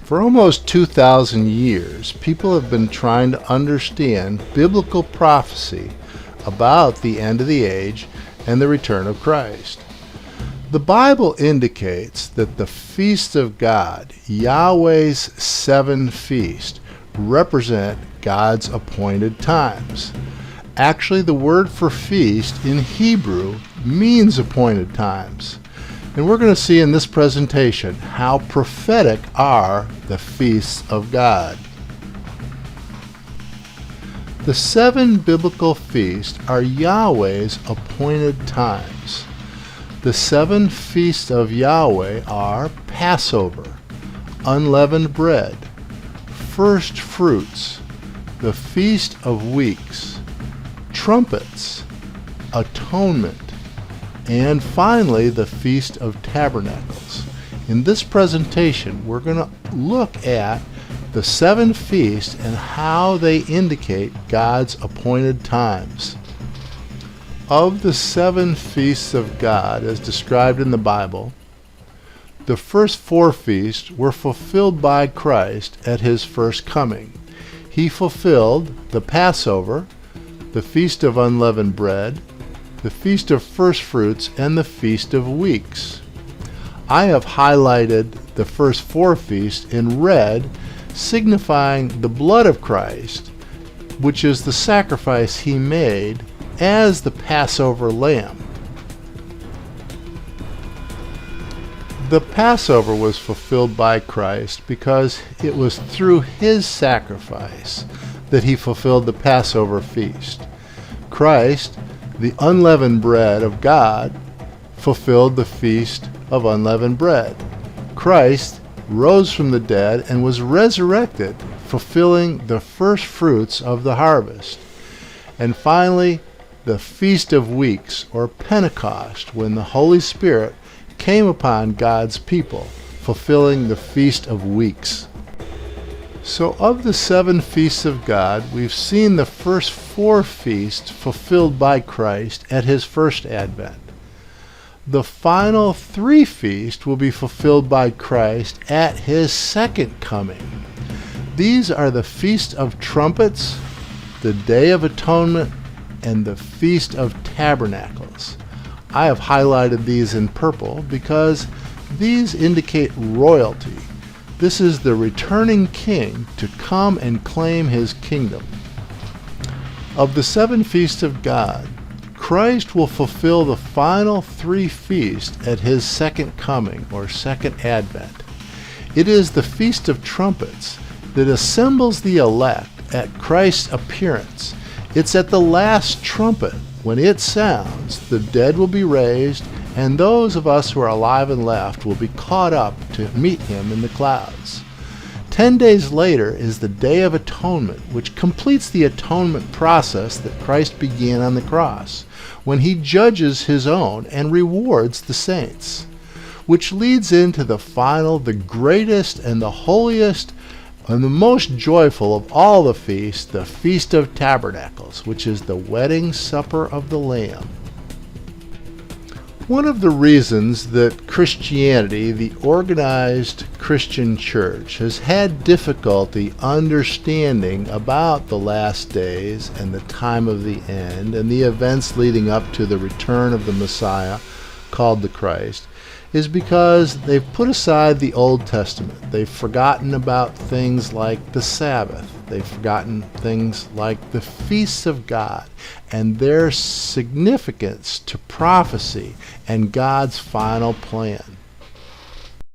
For almost 2,000 years, people have been trying to understand biblical prophecy about the end of the age and the return of Christ. The Bible indicates that the feasts of God, Yahweh's 7 feasts, represent God's appointed times. Actually, the word for feast in Hebrew means appointed times. And we're going to see in this presentation how prophetic are the feasts of God. The 7 biblical feasts are Yahweh's appointed times. The 7 feasts of Yahweh are Passover, unleavened bread, first fruits, the Feast of Weeks, trumpets, atonement, and finally the Feast of Tabernacles. In this presentation, we're going to look at the 7 feasts and how they indicate God's appointed times. Of the 7 feasts of God as described in the Bible, the first 4 feasts were fulfilled by Christ at his first coming. He fulfilled the Passover, the Feast of Unleavened Bread, the Feast of First Fruits, and the Feast of Weeks. I have highlighted the first 4 feasts in red, signifying the blood of Christ, which is the sacrifice he made as the Passover lamb. The Passover was fulfilled by Christ because it was through his sacrifice that he fulfilled the Passover feast. Christ, the unleavened bread of God, fulfilled the Feast of Unleavened Bread. Christ rose from the dead and was resurrected, fulfilling the first fruits of the harvest. And finally, the Feast of Weeks, or Pentecost, when the Holy Spirit came upon God's people, fulfilling the Feast of Weeks. So of the 7 feasts of God, we've seen the first 4 feasts fulfilled by Christ at his first advent. The final 3 feasts will be fulfilled by Christ at his second coming. These are the Feast of Trumpets, the Day of Atonement, and the Feast of Tabernacles. I have highlighted these in purple because these indicate royalty. This is the returning king to come and claim his kingdom. Of the 7 feasts of God, Christ will fulfill the final 3 feasts at his second coming, or second advent. It is the Feast of Trumpets that assembles the elect at Christ's appearance. It's at the last trumpet. When it sounds, the dead will be raised, and those of us who are alive and left will be caught up to meet him in the clouds. 10 days later is the Day of Atonement, which completes the atonement process that Christ began on the cross, when he judges his own and rewards the saints, which leads into the final, the greatest and the holiest and the most joyful of all the feasts, the Feast of Tabernacles, which is the wedding supper of the Lamb. One of the reasons that Christianity, the organized Christian church, has had difficulty understanding about the last days and the time of the end and the events leading up to the return of the Messiah, called the Christ, is because they've put aside the Old Testament. They've forgotten about things like the Sabbath. They've forgotten things like the feasts of God and their significance to prophecy and God's final plan.